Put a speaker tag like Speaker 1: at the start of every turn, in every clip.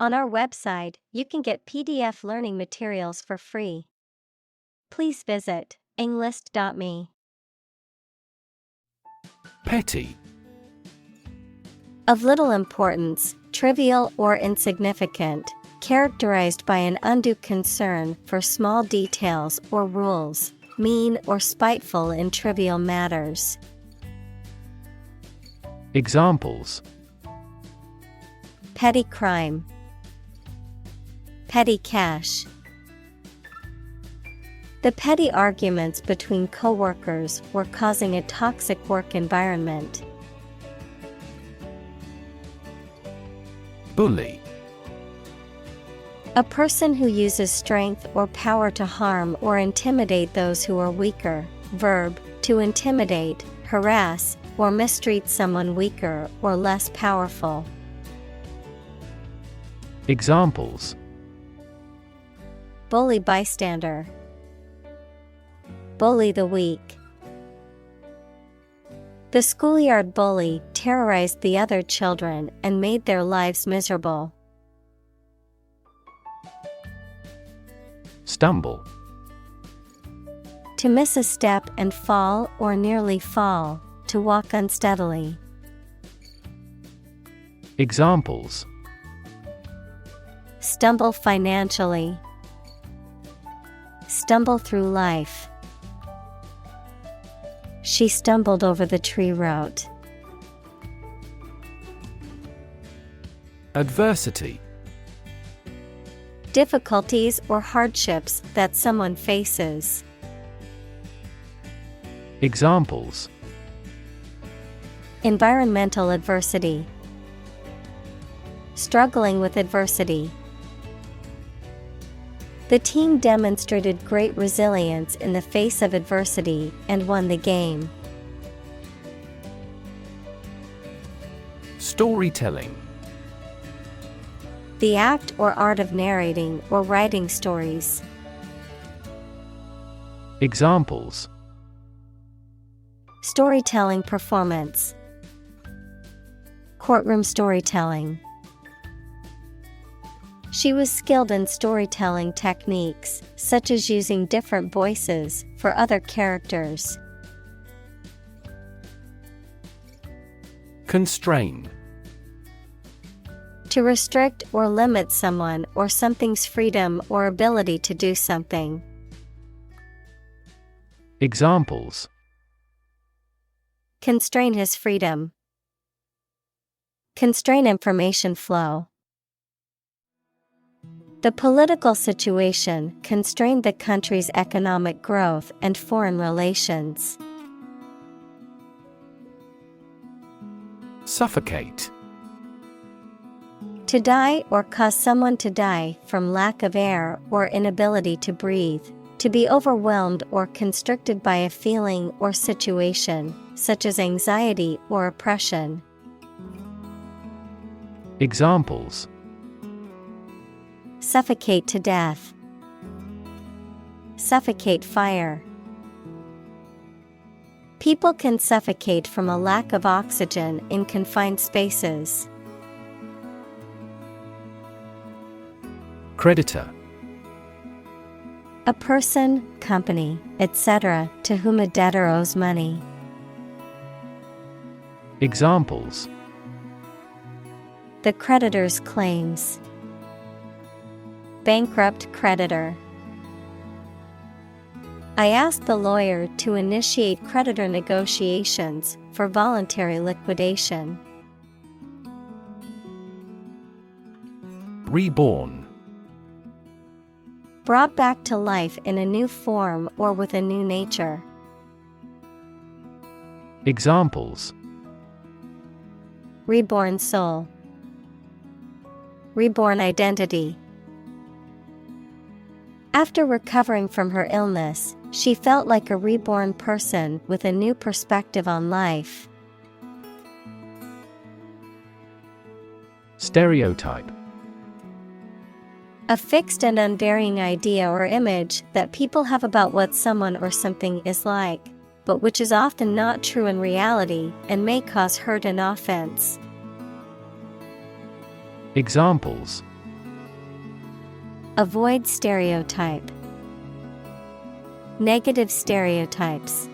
Speaker 1: On our website, you can get PDF learning materials for free. Please visit englist.me.
Speaker 2: Petty.
Speaker 1: Of little importance, trivial or insignificant, characterized by an undue concern for small details or rules, mean or spiteful in trivial matters.
Speaker 2: Examples:
Speaker 1: Petty crime, petty cash. The petty arguments between coworkers were causing a toxic work environment.
Speaker 2: Bully.
Speaker 1: A person who uses strength or power to harm or intimidate those who are weaker. Verb, to intimidate, harass, or mistreat someone weaker or less powerful.
Speaker 2: Examples:
Speaker 1: Bully bystander, bully the weak. The schoolyard bully terrorized the other children and made their lives miserable.
Speaker 2: Stumble.
Speaker 1: To miss a step and fall or nearly fall, to walk unsteadily.
Speaker 2: Examples:
Speaker 1: Stumble financially, stumble through life. She stumbled over the tree root.
Speaker 2: Adversity.
Speaker 1: Difficulties or hardships that someone faces.
Speaker 2: Examples:
Speaker 1: Environmental adversity, struggling with adversity. The team demonstrated great resilience in the face of adversity and won the game. Storytelling. The act or art of narrating or writing stories.
Speaker 2: Examples:
Speaker 1: Storytelling performance, courtroom storytelling. She was skilled in storytelling techniques, such as using different voices for other characters.
Speaker 2: Constrain.
Speaker 1: To restrict or limit someone or something's freedom or ability to do something.
Speaker 2: Examples:
Speaker 1: Constrain his freedom. Constrain information flow. The political situation constrained the country's economic growth and foreign relations.
Speaker 2: Suffocate.
Speaker 1: To die or cause someone to die from lack of air or inability to breathe. To be overwhelmed or constricted by a feeling or situation, such as anxiety or oppression.
Speaker 2: Examples:
Speaker 1: Suffocate to death. Suffocate fire. People can suffocate from a lack of oxygen in confined spaces.
Speaker 2: Creditor.
Speaker 1: A person, company, etc., to whom a debtor owes money.
Speaker 2: Examples:
Speaker 1: The creditor's claims. Bankrupt creditor. I asked the lawyer to initiate creditor negotiations for voluntary liquidation.
Speaker 2: Reborn.
Speaker 1: Brought back to life in a new form or with a new nature.
Speaker 2: Examples:
Speaker 1: Reborn soul. Reborn identity. After recovering from her illness, she felt like a reborn person with a new perspective on life.
Speaker 2: Stereotype.
Speaker 1: A fixed and unvarying idea or image that people have about what someone or something is like, but which is often not true in reality and may cause hurt and offense.
Speaker 2: Examples:
Speaker 1: Avoid stereotype. Negative stereotypes.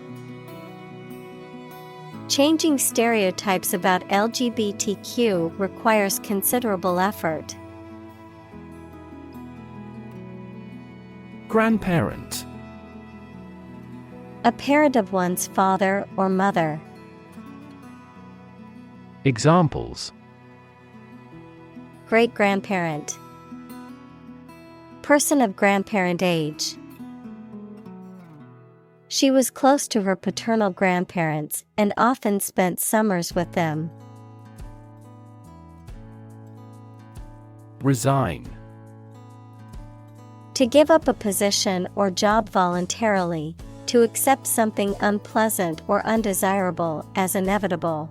Speaker 1: Changing stereotypes about LGBTQ requires considerable effort.
Speaker 2: Grandparent.
Speaker 1: A parent of one's father or mother.
Speaker 2: Examples:
Speaker 1: Great-grandparent. Person of grandparent age. She was close to her paternal grandparents and often spent summers with them.
Speaker 2: Resign.
Speaker 1: To give up a position or job voluntarily, to accept something unpleasant or undesirable as inevitable.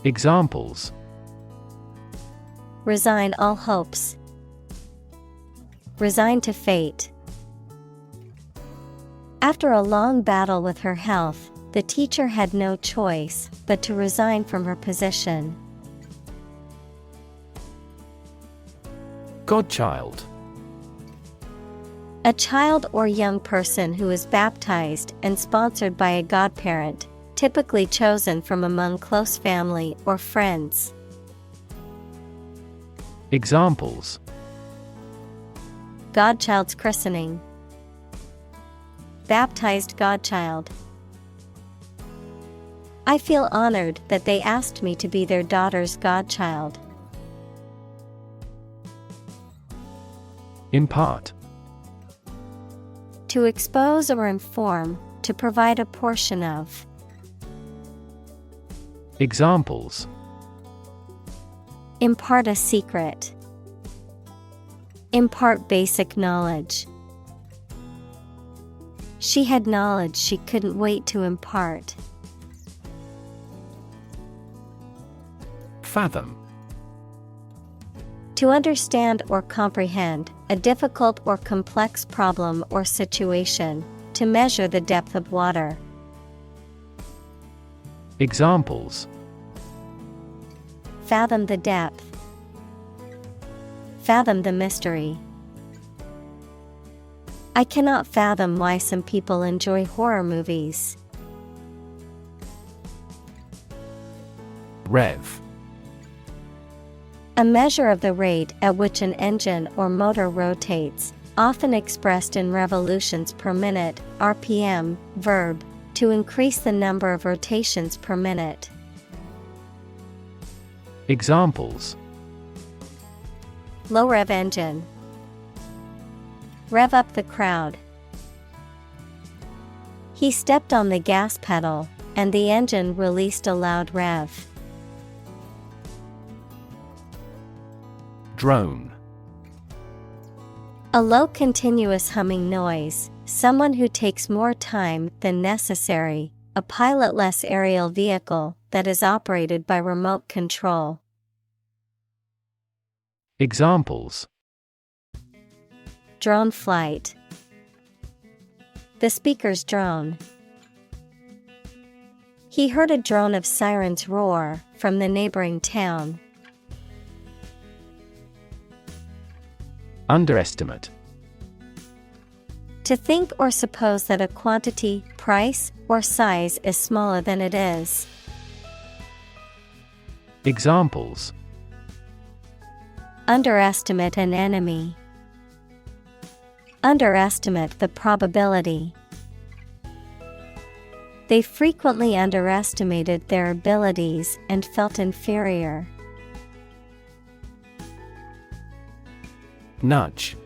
Speaker 2: Examples:
Speaker 1: Resign all hopes. Resign to fate. After a long battle with her health, the teacher had no choice but to resign from her position.
Speaker 2: Godchild.
Speaker 1: A child or young person who is baptized and sponsored by a godparent, typically chosen from among close family or friends.
Speaker 2: Examples:
Speaker 1: Godchild's christening. Baptized godchild. I feel honored that they asked me to be their daughter's godchild.
Speaker 2: Impart.
Speaker 1: To expose or inform, to provide a portion of.
Speaker 2: Examples:
Speaker 1: Impart a secret. Impart basic knowledge. She had knowledge she couldn't wait to impart.
Speaker 2: Fathom.
Speaker 1: To understand or comprehend a difficult or complex problem or situation, to measure the depth of water.
Speaker 2: Examples:
Speaker 1: Fathom the depth. Fathom the mystery. I cannot fathom why some people enjoy horror movies.
Speaker 2: Rev.
Speaker 1: A measure of the rate at which an engine or motor rotates, often expressed in revolutions per minute, RPM, verb, to increase the number of rotations per minute.
Speaker 2: Examples:
Speaker 1: Low rev engine. Rev up the crowd. He stepped on the gas pedal, and the engine released a loud rev.
Speaker 2: Drone.
Speaker 1: A low continuous humming noise, someone who takes more time than necessary, a pilotless aerial vehicle that is operated by remote control.
Speaker 2: Examples:
Speaker 1: Drone flight. The speaker's drone. He heard a drone of sirens roar from the neighboring town.
Speaker 2: Underestimate.
Speaker 1: To think or suppose that a quantity, price, or size is smaller than it is.
Speaker 2: Examples:
Speaker 1: Underestimate an enemy. Underestimate the probability. They frequently underestimated their abilities and felt inferior.
Speaker 2: Nudge.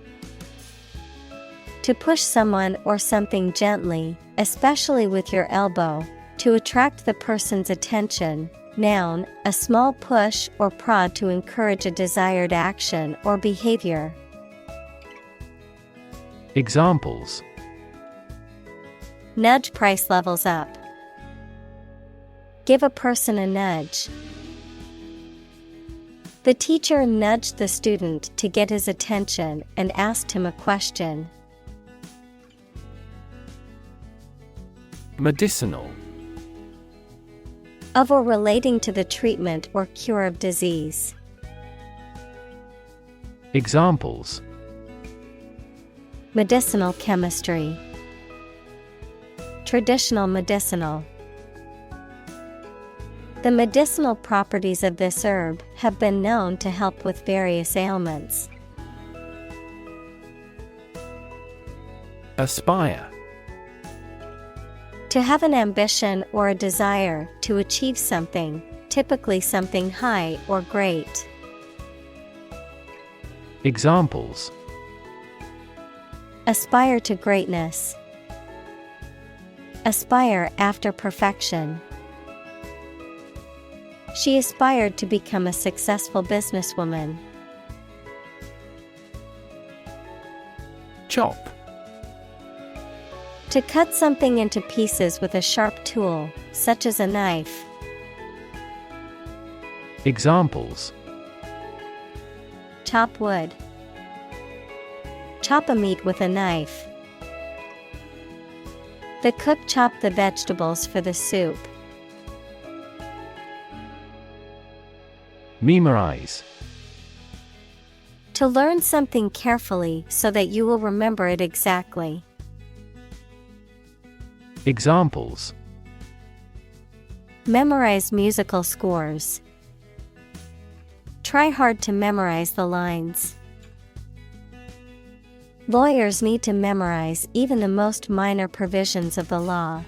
Speaker 1: To push someone or something gently, especially with your elbow, to attract the person's attention. Noun, a small push or prod to encourage a desired action or behavior.
Speaker 2: Examples:
Speaker 1: Nudge price levels up. Give a person a nudge. The teacher nudged the student to get his attention and asked him a question.
Speaker 2: Medicinal.
Speaker 1: Of or relating to the treatment or cure of disease.
Speaker 2: Examples:
Speaker 1: medicinal chemistry, traditional medicinal. The medicinal properties of this herb have been known to help with various ailments.
Speaker 2: Aspire.
Speaker 1: To have an ambition or a desire to achieve something, typically something high or great.
Speaker 2: Examples:
Speaker 1: aspire to greatness, aspire after perfection. She aspired to become a successful businesswoman.
Speaker 2: Chop.
Speaker 1: To cut something into pieces with a sharp tool, such as a knife.
Speaker 2: Examples:
Speaker 1: chop wood, chop a meat with a knife. The cook chopped the vegetables for the soup.
Speaker 2: Memorize.
Speaker 1: To learn something carefully so that you will remember it exactly.
Speaker 2: Examples:
Speaker 1: memorize musical scores. Try hard to memorize the lines. Lawyers need to memorize even the most minor provisions of the law.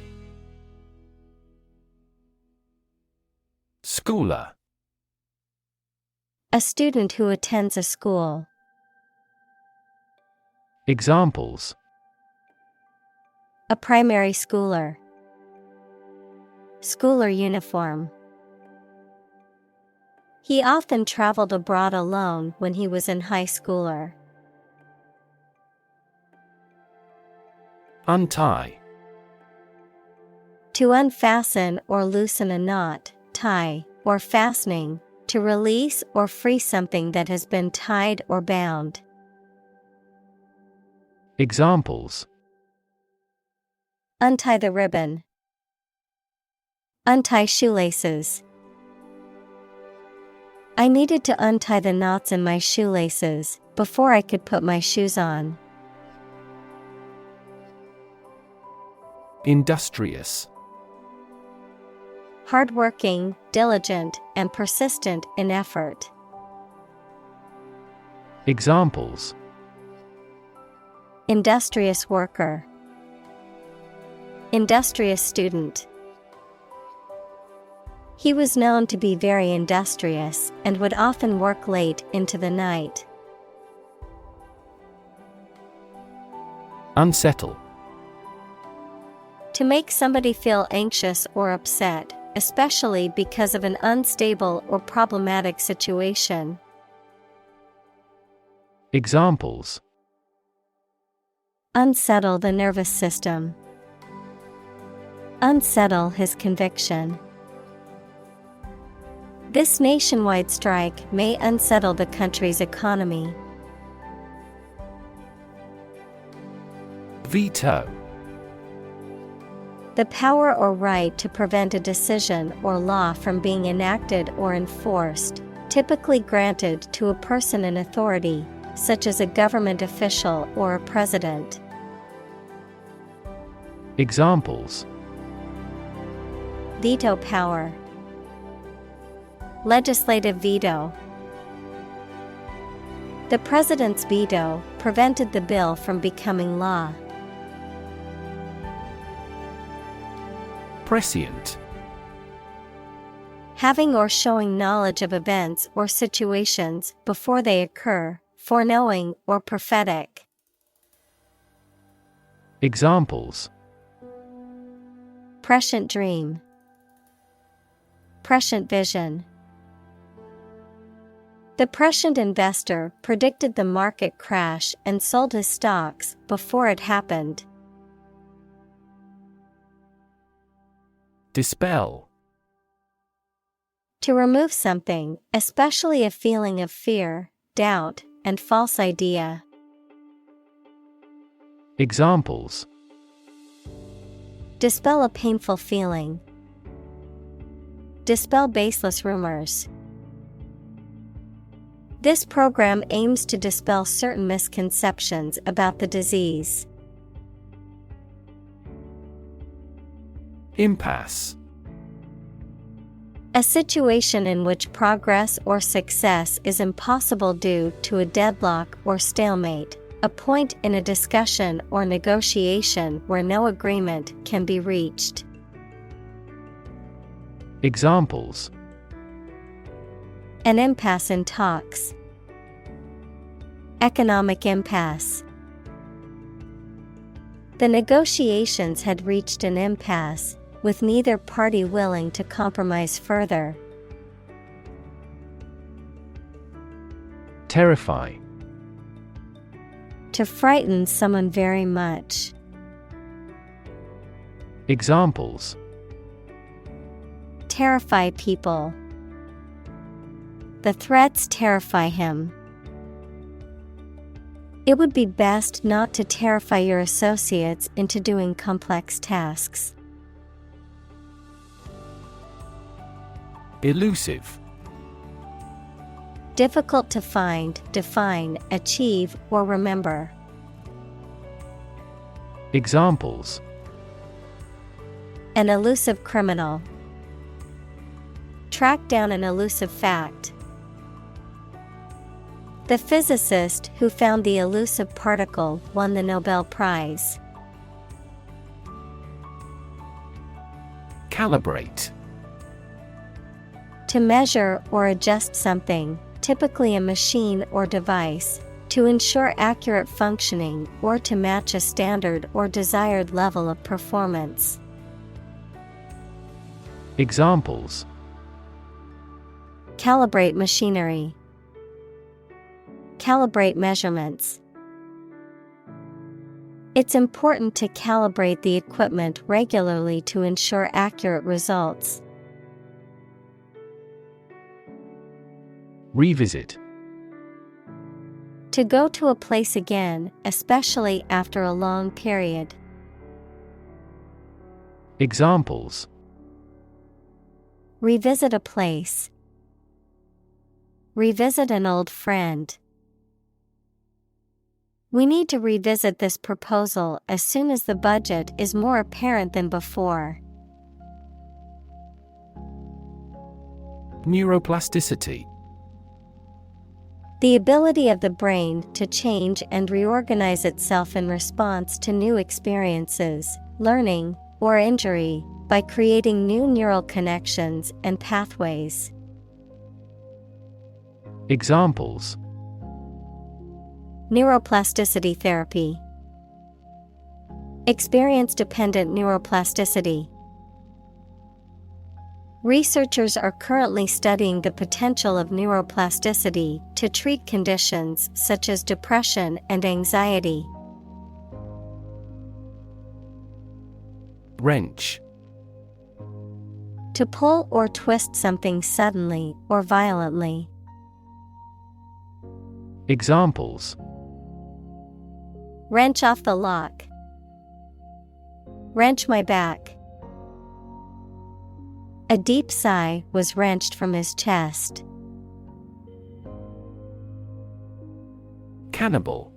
Speaker 2: Schooler.
Speaker 1: A student who attends a school.
Speaker 2: Examples:
Speaker 1: a primary schooler, schooler uniform. He often traveled abroad alone when he was in high schooler.
Speaker 2: Untie.
Speaker 1: To unfasten or loosen a knot, tie, or fastening, to release or free something that has been tied or bound.
Speaker 2: Examples:
Speaker 1: untie the ribbon, untie shoelaces. I needed to untie the knots in my shoelaces before I could put my shoes on.
Speaker 2: Industrious.
Speaker 1: Hardworking, diligent, and persistent in effort.
Speaker 2: Examples:
Speaker 1: industrious worker, industrious student. He was known to be very industrious and would often work late into the night.
Speaker 2: Unsettle.
Speaker 1: To make somebody feel anxious or upset, especially because of an unstable or problematic situation.
Speaker 2: Examples:
Speaker 1: unsettle the nervous system. Unsettle his conviction. This nationwide strike may unsettle the country's economy.
Speaker 2: Veto.
Speaker 1: The power or right to prevent a decision or law from being enacted or enforced, typically granted to a person in authority, such as a government official or a president.
Speaker 2: Examples:
Speaker 1: veto power, legislative veto. The president's veto prevented the bill from becoming law.
Speaker 2: Prescient.
Speaker 1: Having or showing knowledge of events or situations before they occur, foreknowing or prophetic.
Speaker 2: Examples:
Speaker 1: prescient dream, prescient vision. The prescient investor predicted the market crash and sold his stocks before it happened.
Speaker 2: Dispel.
Speaker 1: To remove something, especially a feeling of fear, doubt, and false idea.
Speaker 2: Examples:
Speaker 1: dispel a painful feeling. Dispel baseless rumors. This program aims to dispel certain misconceptions about the disease.
Speaker 2: Impasse.
Speaker 1: A situation in which progress or success is impossible due to a deadlock or stalemate, a point in a discussion or negotiation where no agreement can be reached.
Speaker 2: Examples:
Speaker 1: An impasse in talks. Economic impasse. The negotiations had reached an impasse, with neither party willing to compromise further.
Speaker 2: Terrify.
Speaker 1: To frighten someone very much.
Speaker 2: Examples:
Speaker 1: Terrify people. The threats terrify him. It would be best not to terrify your associates into doing complex tasks.
Speaker 2: Elusive.
Speaker 1: Difficult to find, define, achieve, or remember.
Speaker 2: Examples:
Speaker 1: An elusive criminal. Track down an elusive fact. The physicist who found the elusive particle won the Nobel Prize.
Speaker 2: Calibrate.
Speaker 1: To measure or adjust something, typically a machine or device, to ensure accurate functioning or to match a standard or desired level of performance.
Speaker 2: Examples:
Speaker 1: Calibrate machinery. Calibrate measurements. It's important to calibrate the equipment regularly to ensure accurate results.
Speaker 2: Revisit.
Speaker 1: To go to a place again, especially after a long period.
Speaker 2: Examples:
Speaker 1: Revisit a place. Revisit an old friend. We need to revisit this proposal as soon as the budget is more apparent than before.
Speaker 2: Neuroplasticity.
Speaker 1: The ability of the brain to change and reorganize itself in response to new experiences, learning, or injury, by creating new neural connections and pathways.
Speaker 2: Examples:
Speaker 1: Neuroplasticity therapy. Experience-dependent neuroplasticity. Researchers are currently studying the potential of neuroplasticity to treat conditions such as depression and anxiety.
Speaker 2: Wrench.
Speaker 1: To pull or twist something suddenly or violently.
Speaker 2: Examples:
Speaker 1: Wrench off the lock. Wrench my back. A deep sigh was wrenched from his chest.
Speaker 2: Cannibal.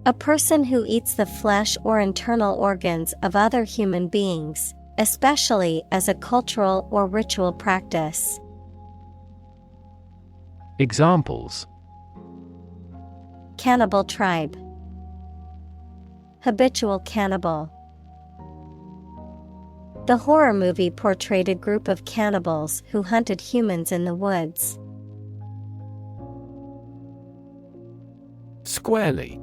Speaker 1: A person who eats the flesh or internal organs of other human beings, especially as a cultural or ritual practice.
Speaker 2: Examples:
Speaker 1: Cannibal tribe. Habitual cannibal. The horror movie portrayed a group of cannibals who hunted humans in the woods.
Speaker 2: Squarely.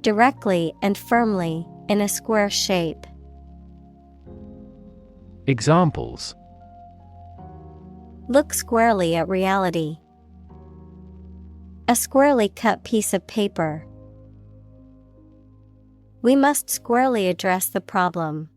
Speaker 1: Directly and firmly, in a square shape.
Speaker 2: Examples:
Speaker 1: Look squarely at reality. A squarely cut piece of paper. We must squarely address the problem.